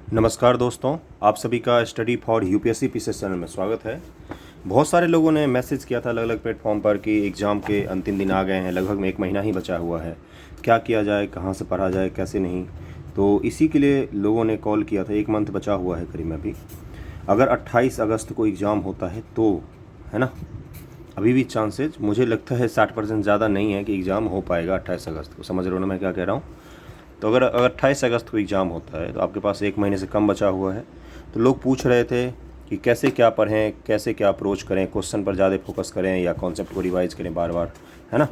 नमस्कार दोस्तों, आप सभी का study for UPSC PCS channel में स्वागत है। बहुत सारे लोगों ने मैसेज किया था अलग अलग प्लेटफॉर्म पर कि एग्ज़ाम के अंतिम दिन आ गए हैं, लगभग में 1 महीना ही बचा हुआ है, क्या किया जाए, कहाँ से पढ़ा जाए, कैसे नहीं। तो इसी के लिए लोगों ने कॉल किया था। 1 मंथ बचा हुआ है करीब में भी। अगर 28 अगस्त को एग्ज़ाम होता है तो, है ना, अभी भी चांसेज मुझे लगता है 60% ज़्यादा नहीं है कि एग्ज़ाम हो पाएगा 28 अगस्त को। समझ रहे हो ना मैं क्या कह रहा हूँ। तो अगर 28 अगस्त को एग्ज़ाम होता है तो आपके पास 1 महीने से कम बचा हुआ है। तो लोग पूछ रहे थे कि कैसे क्या पढ़ें, कैसे क्या अप्रोच करें, क्वेश्चन पर ज़्यादा फोकस करें या कॉन्सेप्ट को रिवाइज़ करें बार बार, है ना।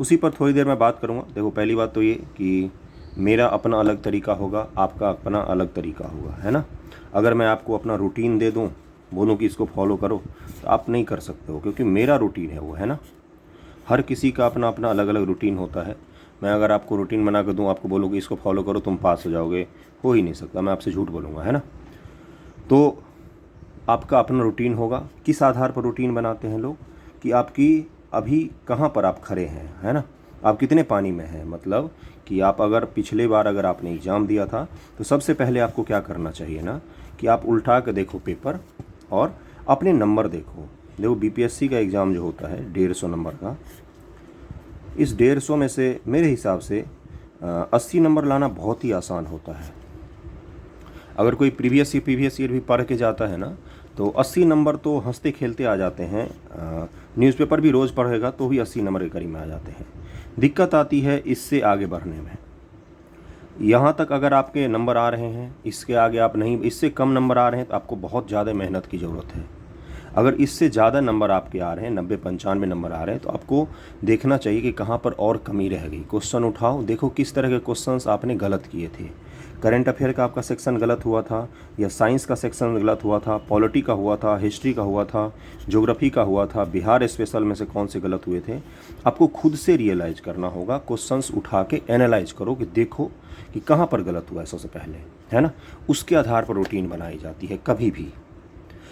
उसी पर थोड़ी देर मैं बात करूँगा। देखो, पहली बात तो ये कि मेरा अपना अलग तरीका होगा, आपका अपना अलग तरीका होगा, है ना। अगर मैं आपको अपना रूटीन दे दूँ, बोलूँ कि इसको फॉलो करो, तो आप नहीं कर सकते हो, क्योंकि मेरा रूटीन है वो, है ना। हर किसी का अपना अपना अलग अलग रूटीन होता है। मैं अगर आपको रूटीन बना कर दूँ, आपको बोलूँ कि इसको फॉलो करो तुम पास हो जाओगे, हो ही नहीं सकता। मैं आपसे झूठ बोलूँगा, है ना। तो आपका अपना रूटीन होगा। किस आधार पर रूटीन बनाते हैं लोग, कि आपकी अभी कहाँ पर आप खड़े हैं, है ना, आप कितने पानी में हैं। मतलब कि आप अगर पिछले बार अगर आपने एग्ज़ाम दिया था तो सबसे पहले आपको क्या करना चाहिए ना, कि आप उल्टा के देखो पेपर और अपने नंबर देखो। देखो, बीपीएससी का एग्ज़ाम जो होता है 150 नंबर का, इस 150 में से मेरे हिसाब से 80 नंबर लाना बहुत ही आसान होता है। अगर कोई प्रीवियस ईयर भी पढ़ के जाता है ना, तो 80 नंबर तो हंसते खेलते आ जाते हैं। न्यूज़पेपर भी रोज़ पढ़ेगा तो भी 80 नंबर के करीब में आ जाते हैं। दिक्कत आती है इससे आगे बढ़ने में। यहाँ तक अगर आपके नंबर आ रहे हैं, इसके आगे आप नहीं, इससे कम नंबर आ रहे हैं, तो आपको बहुत ज़्यादा मेहनत की ज़रूरत है। अगर इससे ज़्यादा नंबर आपके आ रहे हैं, 90-95 नंबर आ रहे हैं, तो आपको देखना चाहिए कि कहाँ पर और कमी रह गई। क्वेश्चन उठाओ, देखो किस तरह के क्वेश्चंस आपने गलत किए थे। करंट अफेयर का आपका सेक्शन गलत हुआ था, या साइंस का सेक्शन गलत हुआ था, पॉलिटी का हुआ था, हिस्ट्री का हुआ था, ज्योग्राफी का हुआ था, बिहार स्पेशल में से कौन से गलत हुए थे। आपको खुद से रियलाइज़ करना होगा, क्वेश्चंस उठा के एनालाइज करो कि देखो कि कहाँ पर गलत हुआ है सबसे पहले, है ना। उसके आधार पर रूटीन बनाई जाती है कभी भी।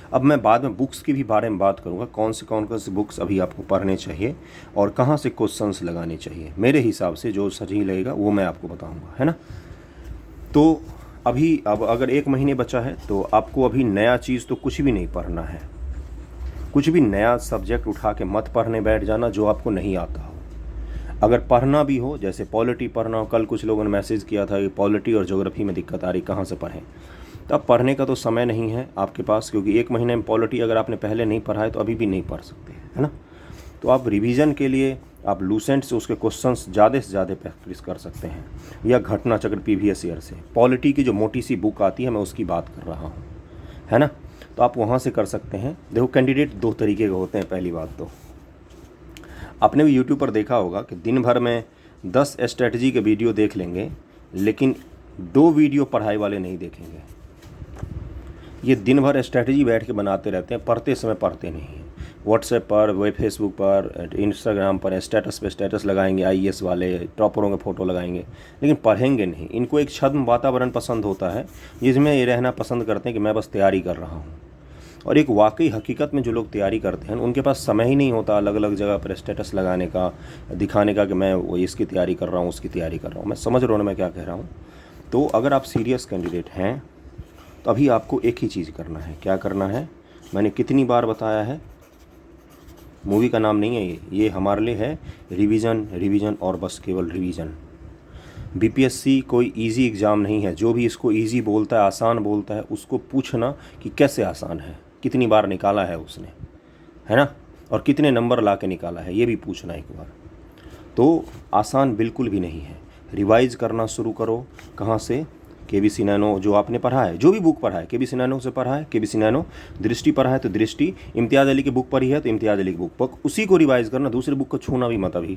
अब मैं बाद में बुक्स की भी बारे में बात करूंगा, कौन से बुक्स अभी आपको पढ़ने चाहिए और कहाँ से क्वेश्चंस लगाने चाहिए। मेरे हिसाब से जो सही लगेगा वो मैं आपको बताऊंगा, है ना। तो अभी अब अगर 1 महीने बचा है तो आपको अभी नया चीज़ तो कुछ भी नहीं पढ़ना है। कुछ भी नया सब्जेक्ट उठा के मत पढ़ने बैठ जाना जो आपको नहीं आता हो। अगर पढ़ना भी हो, जैसे पॉलिटी पढ़ना हो, कल कुछ लोगों ने मैसेज किया था कि पॉलिटी और ज्योग्राफी में दिक्कत आ रही, कहाँ से पढ़ें। तो अब पढ़ने का तो समय नहीं है आपके पास, क्योंकि 1 महीने में पॉलिटी अगर आपने पहले नहीं पढ़ा है तो अभी भी नहीं पढ़ सकते, है ना। तो आप रिवीजन के लिए आप लूसेंट से उसके क्वेश्चंस ज़्यादा से ज़्यादा प्रैक्टिस कर सकते हैं, या घटना चक्र प्रीवियस ईयर से। पॉलिटी की जो मोटी सी बुक आती है मैं उसकी बात कर रहा हूँ, है ना। तो आप वहाँ से कर सकते हैं। देखो, कैंडिडेट 2 तरीके के होते हैं। पहली बात तो आपने भी यूट्यूब पर देखा होगा कि दिन भर में 10 स्ट्रेटजी के वीडियो देख लेंगे, लेकिन 2 वीडियो पढ़ाई वाले नहीं देखेंगे। ये दिन भर स्ट्रेटजी बैठ के बनाते रहते हैं, पढ़ते समय पढ़ते नहीं हैं। व्हाट्सएप पर, वे फेसबुक पर, इंस्टाग्राम पर स्टेटस पे स्टेटस लगाएंगे, आईएएस वाले टॉपरों के फ़ोटो लगाएंगे, लेकिन पढ़ेंगे नहीं। इनको एक छद्म वातावरण पसंद होता है जिसमें ये रहना पसंद करते हैं कि मैं बस तैयारी कर रहा हूँ। और एक वाकई हकीकत में जो लोग तैयारी करते हैं उनके पास समय ही नहीं होता अलग अलग जगह पर स्टेटस लगाने का, दिखाने का कि मैं वो इसकी तैयारी कर रहा हूँ, उसकी तैयारी कर रहा हूँ। मैं समझ रहा हूँ ना मैं क्या कह रहा हूँ। तो अगर आप सीरियस कैंडिडेट हैं तो अभी आपको एक ही चीज़ करना है। क्या करना है, मैंने कितनी बार बताया है, मूवी का नाम नहीं है ये हमारे लिए है रिवीजन, रिवीजन और बस केवल रिवीजन। बीपीएससी कोई इजी एग्ज़ाम नहीं है। जो भी इसको इजी बोलता है, आसान बोलता है, उसको पूछना कि कैसे आसान है, कितनी बार निकाला है उसने, है ना, और कितने नंबर ला के निकाला है, ये भी पूछना एक बार। तो आसान बिल्कुल भी नहीं है। रिवाइज़ करना शुरू करो। कहाँ से, केबीसी नैनो जो आपने पढ़ा है, जो भी बुक पढ़ा है, केबीसी नैनो से पढ़ा है, केबीसी नैनो, दृष्टि पढ़ा है तो दृष्टि, इम्तियाज़ अली की बुक पढ़ी है तो इम्तियाज़ अली की बुक पर उसी को रिवाइज़ करना, दूसरी बुक को छूना भी मत। अभी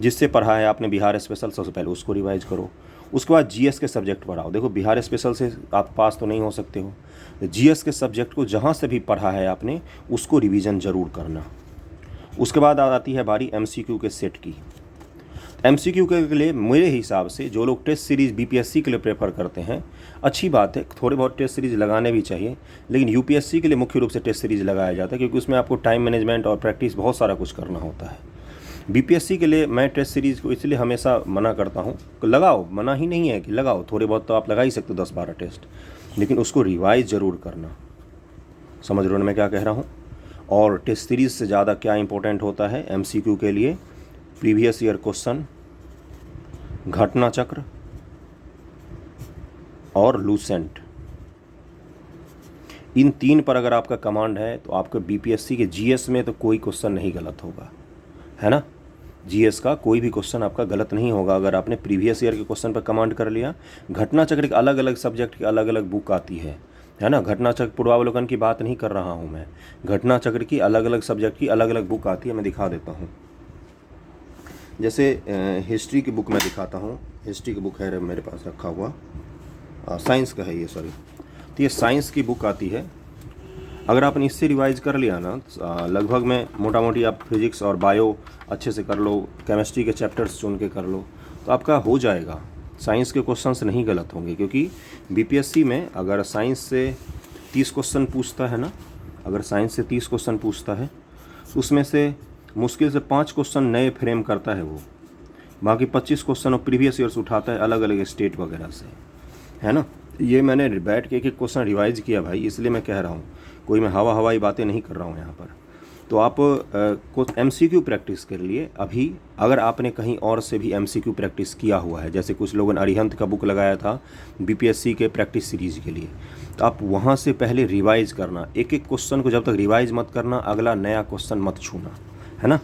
जिससे पढ़ा है आपने बिहार स्पेशल, सबसे पहले उसको रिवाइज़ करो। उसके बाद जीएस के सब्जेक्ट पढ़ाओ। देखो, बिहार स्पेशल से आप पास तो नहीं हो सकते हो, जीएस के सब्जेक्ट को जहाँ से भी पढ़ा है आपने उसको रिवीजन ज़रूर करना। उसके बाद आती है बारी एमसीक्यू के सेट की। एमसीक्यू के लिए मेरे हिसाब से जो लोग टेस्ट सीरीज़ बीपीएससी के लिए प्रेफर करते हैं, अच्छी बात है, थोड़े बहुत टेस्ट सीरीज़ लगाने भी चाहिए, लेकिन यूपीएससी के लिए मुख्य रूप से टेस्ट सीरीज़ लगाया जाता है, क्योंकि उसमें आपको टाइम मैनेजमेंट और प्रैक्टिस बहुत सारा कुछ करना होता है। बीपीएससी के लिए मैं टेस्ट सीरीज़ को इसलिए हमेशा मना करता हूँ, लगाओ, मना ही नहीं है कि लगाओ, थोड़े बहुत तो आप लगा ही सकते हो 10-12 टेस्ट, लेकिन उसको रिवाइज ज़रूर करना। समझ रहे हो ना मैं क्या कह रहा हूँ। और टेस्ट सीरीज़ से ज़्यादा क्या इंपॉर्टेंट होता है एमसीक्यू के लिए, प्रीवियस ईयर क्वेश्चन, घटना चक्र और लूसेंट, इन 3 पर अगर आपका कमांड है तो आपके बीपीएससी के जीएस में तो कोई क्वेश्चन नहीं गलत होगा, है ना। जीएस का कोई भी क्वेश्चन आपका गलत नहीं होगा अगर आपने प्रीवियस ईयर के क्वेश्चन पर कमांड कर लिया। घटना चक्र के अलग अलग सब्जेक्ट की अलग अलग बुक आती है ना। घटना चक्र पूर्वावलोकन की बात नहीं कर रहा हूँ मैं, घटना चक्र की अलग अलग सब्जेक्ट की अलग अलग बुक आती है। मैं दिखा देता हूँ, जैसे हिस्ट्री की बुक मैं दिखाता हूँ। हिस्ट्री की बुक है मेरे पास रखा हुआ, साइंस का है ये, सॉरी। तो ये साइंस की बुक आती है। अगर आपने इससे रिवाइज कर लिया ना, लगभग में मोटा मोटी आप फिजिक्स और बायो अच्छे से कर लो, केमिस्ट्री के चैप्टर्स चुन के कर लो, तो आपका हो जाएगा। साइंस के क्वेश्चंस नहीं गलत होंगे, क्योंकि बीपीएससी में अगर साइंस से 30 क्वेश्चन पूछता है ना, अगर साइंस से 30 क्वेश्चन पूछता है, उसमें से मुश्किल से 5 क्वेश्चन नए फ्रेम करता है वो, बाकी 25 क्वेश्चन और प्रीवियस ईयर्स उठाता है अलग अलग स्टेट वगैरह से, है ना। ये मैंने बैठ के एक एक क्वेश्चन रिवाइज किया भाई, इसलिए मैं कह रहा हूँ, कोई मैं हवाई बातें नहीं कर रहा हूँ यहाँ पर। तो आप एमसीक्यू प्रैक्टिस के लिए अभी, अगर आपने कहीं और से भी एमसीक्यू प्रैक्टिस किया हुआ है, जैसे कुछ लोगों ने अरिहंत का बुक लगाया था बीपीएससी के प्रैक्टिस सीरीज़ के लिए, तो आप वहाँ से पहले रिवाइज करना। एक एक क्वेश्चन को जब तक रिवाइज मत करना, अगला नया क्वेश्चन मत छूना, है ना।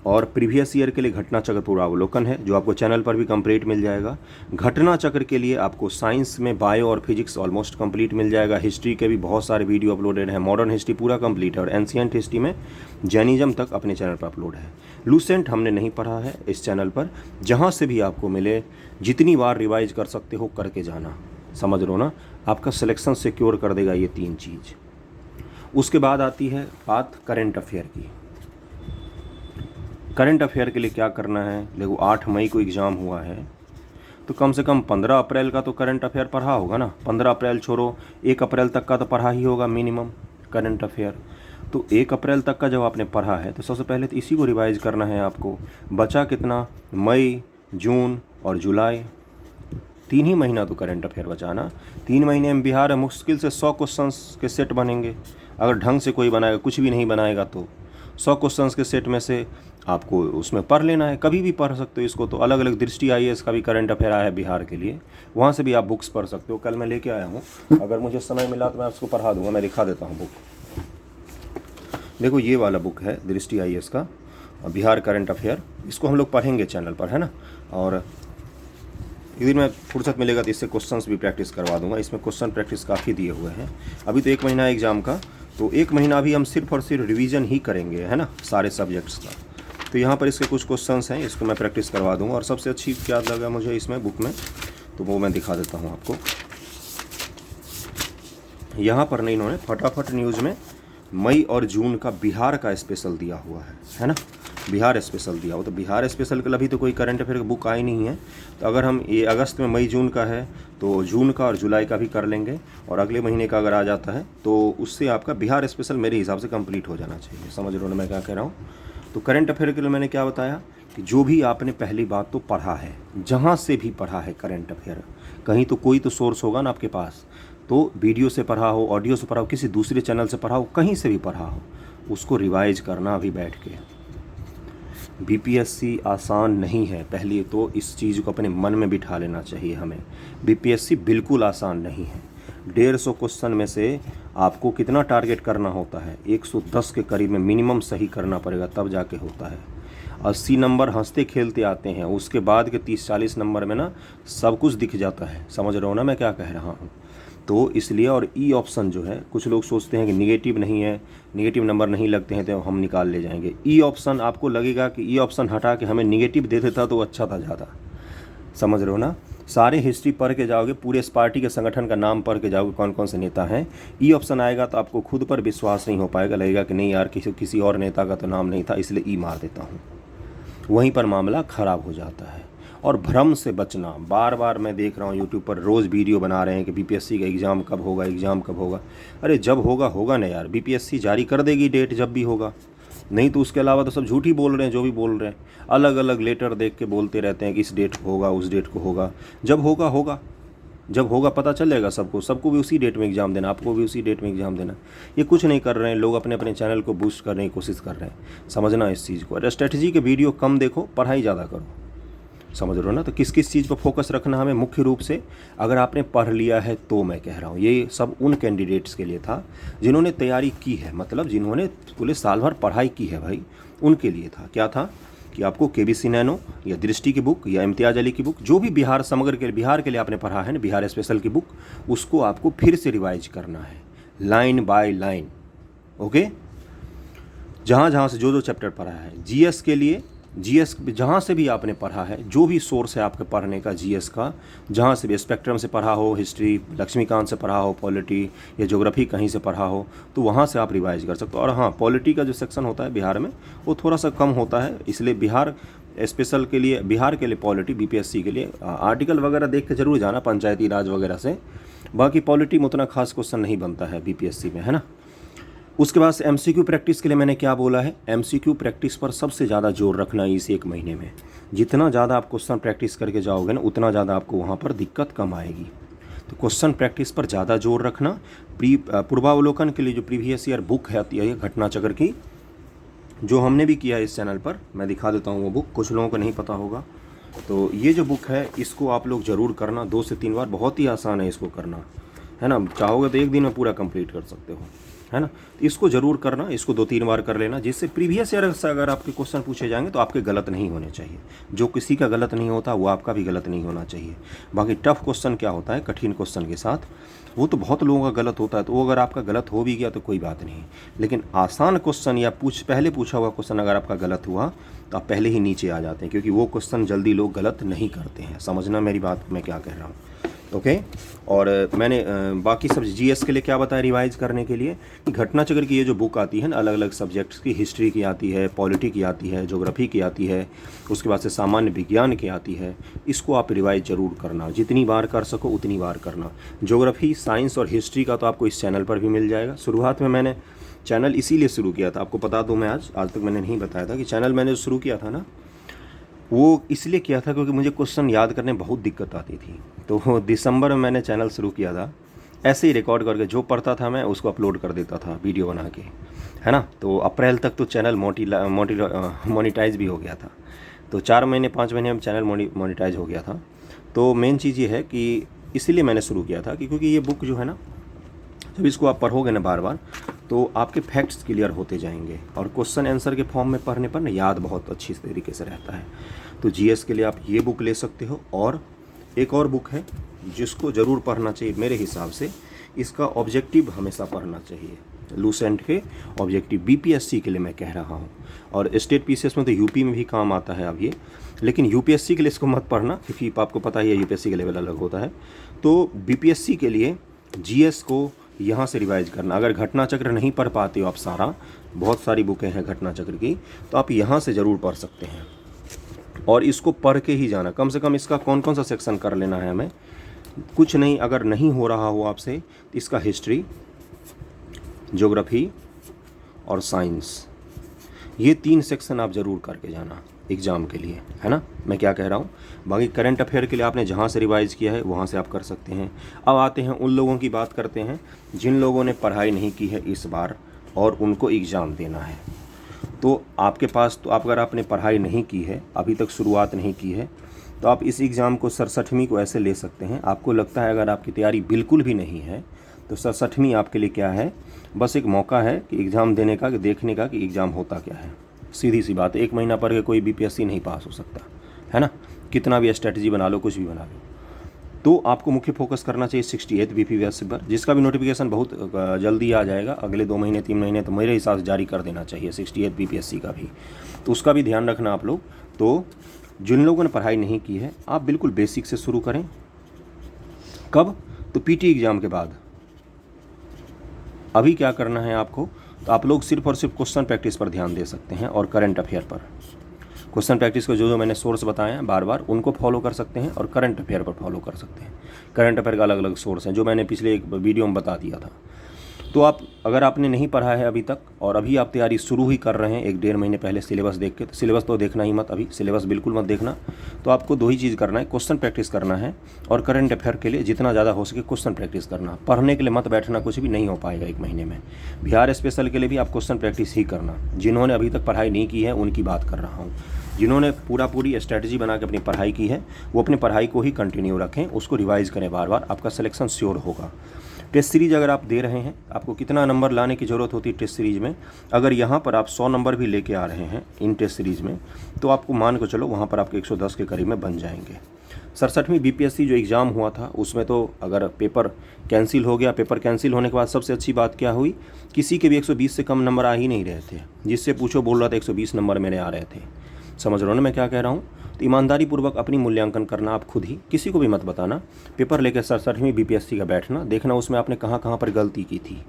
और प्रीवियस ईयर के लिए घटना चक्र पूर्वावलोकन है, जो आपको चैनल पर भी कंप्लीट मिल जाएगा। घटना चक्र के लिए आपको साइंस में बायो और फिजिक्स ऑलमोस्ट कंप्लीट मिल जाएगा। हिस्ट्री के भी बहुत सारे वीडियो अपलोडेड हैं, मॉडर्न हिस्ट्री पूरा कंप्लीट है, और एंशिएंट हिस्ट्री में जैनिज्म तक अपने चैनल पर अपलोड है। लूसेंट हमने नहीं पढ़ा है इस चैनल पर, जहाँ से भी आपको मिले जितनी बार रिवाइज कर सकते हो करके जाना, समझ लो ना। आपका सिलेक्शन सिक्योर कर देगा ये 3 चीज़। उसके बाद आती है बात करेंट अफेयर की। करंट अफेयर के लिए क्या करना है, देखो 8 मई को एग्ज़ाम हुआ है, तो कम से कम 15 अप्रैल का तो करंट अफेयर पढ़ा होगा ना। 15 अप्रैल छोड़ो, 1 अप्रैल तक का तो पढ़ा ही होगा मिनिमम करंट अफेयर। तो 1 अप्रैल तक का जब आपने पढ़ा है, तो सबसे पहले तो इसी को रिवाइज करना है आपको। बचा कितना, मई, जून और जुलाई, 3 ही महीना तो करंट अफेयर बचा ना। 3 महीने में बिहार में मुश्किल से 100 क्वेश्चंस के सेट बनेंगे, अगर ढंग से कोई बनाएगा। कुछ भी नहीं बनाएगा तो 100 क्वेश्चंस के सेट में से आपको उसमें पढ़ लेना है, कभी भी पढ़ सकते हो इसको। तो अलग अलग दृष्टि आईएएस का भी करंट अफेयर आया है बिहार के लिए, वहाँ से भी आप बुक्स पढ़ सकते हो। कल मैं लेके आया हूँ, अगर मुझे समय मिला तो मैं आपको पढ़ा दूंगा। मैं दिखा देता हूँ बुक, देखो ये वाला बुक है दृष्टि आईएएस का बिहार करंट अफेयर। इसको हम लोग पढ़ेंगे चैनल पर, है ना। और यदि मैं फुर्सत मिलेगा तो इससे क्वेश्चंस भी प्रैक्टिस करवा दूंगा। इसमें क्वेश्चन प्रैक्टिस काफ़ी दिए हुए हैं। अभी तो 1 महीना एग्ज़ाम का, तो 1 महीना अभी हम सिर्फ और सिर्फ रिवीजन ही करेंगे, है ना, सारे सब्जेक्ट्स का। तो यहाँ पर इसके कुछ क्वेश्चंस हैं, इसको मैं प्रैक्टिस करवा दूंगा। और सबसे अच्छी क्या लगा मुझे इसमें बुक में, तो वो मैं दिखा देता हूँ आपको। यहाँ पर नहीं, इन्होंने फटाफट न्यूज़ में मई और जून का बिहार का स्पेशल दिया हुआ है ना। बिहार स्पेशल दिया हो, तो बिहार स्पेशल के लिए अभी तो कोई करंट अफेयर की बुक आई नहीं है। तो अगर हम ये अगस्त में मई जून का है, तो जून का और जुलाई का भी कर लेंगे, और अगले महीने का अगर आ जाता है तो उससे आपका बिहार स्पेशल मेरे हिसाब से कंप्लीट हो जाना चाहिए। समझ रहे हो ना मैं क्या कह रहा हूँ। तो करंट अफेयर के लिए मैंने क्या बताया कि जो भी आपने पहली बात तो पढ़ा है, जहाँ से भी पढ़ा है करंट अफेयर, कहीं तो कोई तो सोर्स होगा ना आपके पास, तो वीडियो से पढ़ा हो, ऑडियो से पढ़ा हो, किसी दूसरे चैनल से पढ़ा हो, कहीं से भी पढ़ा हो, उसको रिवाइज करना अभी बैठ के। बीपीएससी आसान नहीं है, पहले तो इस चीज़ को अपने मन में बिठा लेना चाहिए हमें। बीपीएससी बिल्कुल आसान नहीं है। 150 क्वेश्चन में से आपको कितना टारगेट करना होता है, 110 के करीब में मिनिमम सही करना पड़ेगा, तब जाके होता है। 80 नंबर हंसते खेलते आते हैं, उसके बाद के 30-40 नंबर में ना सब कुछ दिख जाता है। समझ रहे हो ना मैं क्या कह रहा हूँ। तो इसलिए, और ई ऑप्शन जो है, कुछ लोग सोचते हैं कि निगेटिव नहीं है, निगेटिव नंबर नहीं लगते हैं तो हम निकाल ले जाएंगे। ई ऑप्शन आपको लगेगा कि ई ऑप्शन हटा के हमें निगेटिव दे देता तो अच्छा था ज़्यादा। समझ रहे हो ना। सारे हिस्ट्री पढ़ के जाओगे, पूरे इस पार्टी के संगठन का नाम पढ़ के जाओगे, कौन कौन से नेता हैं। ई ऑप्शन आएगा तो आपको खुद पर विश्वास नहीं हो पाएगा, लगेगा कि नहीं यार किसी और नेता का तो नाम नहीं था, इसलिए ई मार देता हूँ। वहीं पर मामला ख़राब हो जाता है। और भ्रम से बचना, बार बार मैं देख रहा हूँ यूट्यूब पर रोज़ वीडियो बना रहे हैं कि बीपीएससी का एग्ज़ाम कब होगा, एग्ज़ाम कब होगा। अरे जब होगा होगा ना यार, बीपीएससी जारी कर देगी डेट जब भी होगा। नहीं तो उसके अलावा तो सब झूठ ही बोल रहे हैं, जो भी बोल रहे हैं, अलग अलग लेटर देख के बोलते रहते हैं कि इस डेट को होगा, उस डेट को होगा। जब होगा होगा, जब होगा पता चलेगा सबको, सबको भी उसी डेट में एग्ज़ाम देना, आपको भी उसी डेट में एग्ज़ाम देना। ये कुछ नहीं कर रहे हैं लोग, अपने अपने चैनल को बूस्ट करने की कोशिश कर रहे हैं। समझना इस चीज़ को। स्ट्रेटजी के वीडियो कम देखो, पढ़ाई ज़्यादा करो, समझ रहे हो ना। तो किस किस चीज़ पर फोकस रखना हमें मुख्य रूप से, अगर आपने पढ़ लिया है तो मैं कह रहा हूँ ये सब उन कैंडिडेट्स के लिए था जिन्होंने तैयारी की है, मतलब जिन्होंने पूरे साल भर पढ़ाई की है भाई, उनके लिए था। क्या था कि आपको केबीसी नैनो या दृष्टि की बुक या इम्तियाज़ अली की बुक, जो भी बिहार समग्र के बिहार के लिए आपने पढ़ा है ना, बिहार स्पेशल की बुक, उसको आपको फिर से रिवाइज करना है लाइन बाय लाइन। ओके, जहाँ जहाँ से जो जो चैप्टर पढ़ा है। जीएस के लिए, जीएस जहाँ से भी आपने पढ़ा है, जो भी सोर्स है आपके पढ़ने का जीएस का, जहाँ से भी स्पेक्ट्रम से पढ़ा हो, हिस्ट्री लक्ष्मीकांत से पढ़ा हो, पॉलिटी या ज्योग्राफी कहीं से पढ़ा हो, तो वहाँ से आप रिवाइज कर सकते हो। और हाँ, पॉलिटी का जो सेक्शन होता है बिहार में वो थोड़ा सा कम होता है, इसलिए बिहार स्पेशल के लिए, बिहार के लिए पॉलिटी, बीपीएससी के लिए आर्टिकल वगैरह देख के जरूर जाना, पंचायती राज वगैरह से। बाकी पॉलिटी में उतना खास क्वेश्चन नहीं बनता है बीपीएससी में, है ना। उसके बाद एमसीक्यू प्रैक्टिस के लिए मैंने क्या बोला है, एमसीक्यू प्रैक्टिस पर सबसे ज़्यादा जोर रखना है इस एक महीने में। जितना ज़्यादा आप क्वेश्चन प्रैक्टिस करके जाओगे ना, उतना ज़्यादा आपको वहाँ पर दिक्कत कम आएगी। तो क्वेश्चन प्रैक्टिस पर ज़्यादा जोर रखना। पूर्वावलोकन के लिए जो प्रीवियस ईयर बुक है घटना चक्र की, जो हमने भी किया है इस चैनल पर, मैं दिखा देता हूँ वो बुक, कुछ लोगों को नहीं पता होगा। तो ये जो बुक है इसको आप लोग ज़रूर करना 2 से 3 बार, बहुत ही आसान है इसको करना, है ना। चाहोगे तो एक दिन में पूरा कंप्लीट कर सकते हो, है ना। तो इसको ज़रूर करना, इसको 2-3 बार कर लेना, जिससे प्रीवियस ईयर से अगर आपके क्वेश्चन पूछे जाएंगे तो आपके गलत नहीं होने चाहिए। जो किसी का गलत नहीं होता वो आपका भी गलत नहीं होना चाहिए। बाकी टफ क्वेश्चन क्या होता है, कठिन क्वेश्चन के साथ, वो तो बहुत लोगों का गलत होता है, तो वो अगर आपका गलत हो भी गया तो कोई बात नहीं। लेकिन आसान क्वेश्चन या पहले पूछा हुआ क्वेश्चन अगर आपका गलत हुआ तो आप पहले ही नीचे आ जाते हैं, क्योंकि वो क्वेश्चन जल्दी लोग गलत नहीं करते हैं। समझना मेरी बात, मैं क्या कह रहा हूँ। ओके। और मैंने बाकी सब जीएस के लिए क्या बताया रिवाइज करने के लिए, कि घटना चक्र की ये जो बुक आती है ना, अलग अलग सब्जेक्ट्स की, हिस्ट्री की आती है, पॉलिटी की आती है, ज्योग्राफी की आती है, उसके बाद से सामान्य विज्ञान की आती है, इसको आप रिवाइज ज़रूर करना, जितनी बार कर सको उतनी बार करना। ज्योग्राफी, साइंस और हिस्ट्री का तो आपको इस चैनल पर भी मिल जाएगा। शुरुआत में मैंने चैनल इसीलिए शुरू किया था, आपको बता दूँ मैं, आज तक मैंने नहीं बताया था कि चैनल मैंने शुरू किया था ना, वो इसलिए किया था क्योंकि मुझे क्वेश्चन याद करने में बहुत दिक्कत आती थी। तो दिसंबर में मैंने चैनल शुरू किया था, ऐसे ही रिकॉर्ड करके जो पढ़ता था मैं उसको अपलोड कर देता था वीडियो बना के, है ना। तो अप्रैल तक तो चैनल मोनेटाइज भी हो गया था। तो 4 महीने 5 महीने में चैनल मोनेटाइज हो गया था। तो मेन चीज़ ये है कि इसीलिए मैंने शुरू किया था कि क्योंकि ये बुक जो है ना, जब इसको आप पढ़ोगे ना बार बार, तो आपके फैक्ट्स क्लियर होते जाएंगे, और क्वेश्चन आंसर के फॉर्म में पढ़ने पर ना याद बहुत अच्छी तरीके से रहता है। तो जीएस के लिए आप ये बुक ले सकते हो। और एक और बुक है जिसको ज़रूर पढ़ना चाहिए मेरे हिसाब से, इसका ऑब्जेक्टिव हमेशा पढ़ना चाहिए, लूसेंट के ऑब्जेक्टिव, बीपीएससी के लिए मैं कह रहा हूँ। और स्टेट पीसीएस में तो यूपी में भी काम आता है अब ये, लेकिन यूपीएससी के लिए इसको मत पढ़ना, क्योंकि आपको पता ही है यूपीएससी का लेवल अलग होता है। तो बीपीएससी के लिए जीएस को यहाँ से रिवाइज करना। अगर घटना चक्र नहीं पढ़ पाते हो आप सारा, बहुत सारी बुकें हैं घटना चक्र की, तो आप यहाँ से ज़रूर पढ़ सकते हैं, और इसको पढ़ के ही जाना। कम से कम इसका कौन कौन सा सेक्शन कर लेना है हमें, कुछ नहीं, अगर नहीं हो रहा हो आपसे तो इसका हिस्ट्री, ज्योग्राफी और साइंस, ये 3 सेक्शन आप ज़रूर करके जाना एग्ज़ाम के लिए, है ना। मैं क्या कह रहा हूँ। बाकी करंट अफेयर के लिए आपने जहाँ से रिवाइज़ किया है वहाँ से आप कर सकते हैं। अब आते हैं उन लोगों की बात करते हैं जिन लोगों ने पढ़ाई नहीं की है इस बार और उनको एग्ज़ाम देना है। तो आपके पास, तो अगर आपने पढ़ाई नहीं की है, अभी तक शुरुआत नहीं की है, तो आप इस एग्ज़ाम को 67वीं को ऐसे ले सकते हैं। आपको लगता है अगर आपकी तैयारी बिल्कुल भी नहीं है तो 67वीं आपके लिए क्या है, बस एक मौका है कि एग्ज़ाम देने का, कि देखने का कि एग्ज़ाम होता क्या है। सीधी सी बात, 1 महीना पढ़ के कोई बीपीएससी नहीं पास हो सकता, है ना, कितना भी स्ट्रेटजी बना लो, कुछ भी बना लो। तो आपको मुख्य फोकस करना चाहिए 68 बीपीएससी पर, जिसका भी नोटिफिकेशन बहुत जल्दी आ जाएगा, अगले 2 महीने 3 महीने, तो मेरे हिसाब से जारी कर देना चाहिए 68 बीपीएससी का भी, तो उसका भी ध्यान रखना आप लोग। तो जिन लोगों ने पढ़ाई नहीं की है, आप बिल्कुल बेसिक से शुरू करें। कब? तो पीटी एग्ज़ाम के बाद। अभी क्या करना है आपको, तो आप लोग सिर्फ और सिर्फ क्वेश्चन प्रैक्टिस पर ध्यान दे सकते हैं और करंट अफेयर पर। क्वेश्चन प्रैक्टिस को जो मैंने सोर्स बताए हैं बार बार, उनको फॉलो कर सकते हैं, और करंट अफेयर पर फॉलो कर सकते हैं। करंट अफेयर का अलग अलग सोर्स हैं, जो मैंने पिछले एक वीडियो में बता दिया था। तो आप अगर आपने नहीं पढ़ा है अभी तक और अभी आप तैयारी शुरू ही कर रहे हैं 1-1.5 महीने पहले सिलेबस देख के, तो सिलेबस तो देखना ही मत, अभी सिलेबस बिल्कुल मत देखना। तो आपको 2 ही चीज़ करना है, क्वेश्चन प्रैक्टिस करना है और करंट अफेयर के लिए जितना ज़्यादा हो सके क्वेश्चन प्रैक्टिस करना। पढ़ने के लिए मत बैठना, कुछ भी नहीं हो पाएगा 1 महीने में। बिहार स्पेशल के लिए भी आप क्वेश्चन प्रैक्टिस ही करना। जिन्होंने अभी तक पढ़ाई नहीं की है उनकी बात कर रहा हूँ। जिन्होंने पूरी स्ट्रैटेजी बना के अपनी पढ़ाई की है वो अपनी पढ़ाई को ही कंटिन्यू रखें, उसको रिवाइज़ करें बार बार, आपका सिलेक्शन श्योर होगा। टेस्ट सीरीज़ अगर आप दे रहे हैं, आपको कितना नंबर लाने की ज़रूरत होती है टेस्ट सीरीज़ में, अगर यहाँ पर आप 100 नंबर भी लेके आ रहे हैं इन टेस्ट सीरीज़ में, तो आपको मान को चलो वहाँ पर आपके 110 के करीब में बन जाएंगे। 67वीं बीपीएससी जो एग्ज़ाम हुआ था उसमें तो अगर पेपर कैंसिल हो गया, पेपर कैंसिल होने के बाद सबसे अच्छी बात क्या हुई, किसी के भी 120 से कम नंबर आ ही नहीं रहे थे। जिससे पूछो बोल रहा था 120 नंबर मेरे आ रहे थे। समझ रहे हो ना मैं क्या कह रहा हूँ? तो ईमानदारी पूर्वक अपनी मूल्यांकन करना आप खुद ही, किसी को भी मत बताना। पेपर लेकर 67वीं बीपीएससी का बैठना, देखना उसमें आपने कहाँ कहाँ पर गलती की थी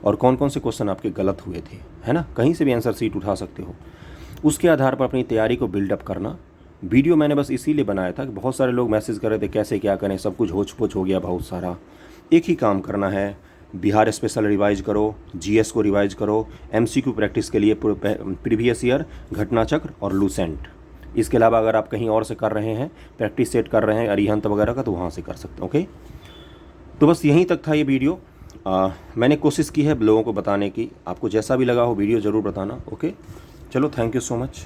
और कौन कौन से क्वेश्चन आपके गलत हुए थे, है ना। कहीं से भी आंसर सीट उठा सकते हो। उसके आधार पर अपनी तैयारी को बिल्डअप करना। वीडियो मैंने बस इसीलिए बनाया था कि बहुत सारे लोग मैसेज कर रहे थे कैसे क्या करें, सब कुछ होच पोच हो गया बहुत सारा। एक ही काम करना है, बिहार स्पेशल रिवाइज करो, जीएस को रिवाइज करो, एमसीक्यू प्रैक्टिस के लिए प्रीवियस ईयर, घटना चक्र और लूसेंट। इसके अलावा अगर आप कहीं और से कर रहे हैं, प्रैक्टिस सेट कर रहे हैं अरिहंत वगैरह का, तो वहाँ से कर सकते हैं। ओके, तो बस यहीं तक था ये वीडियो। मैंने कोशिश की है लोगों को बताने की। आपको जैसा भी लगा हो वीडियो ज़रूर बताना। ओके, चलो, थैंक यू सो मच।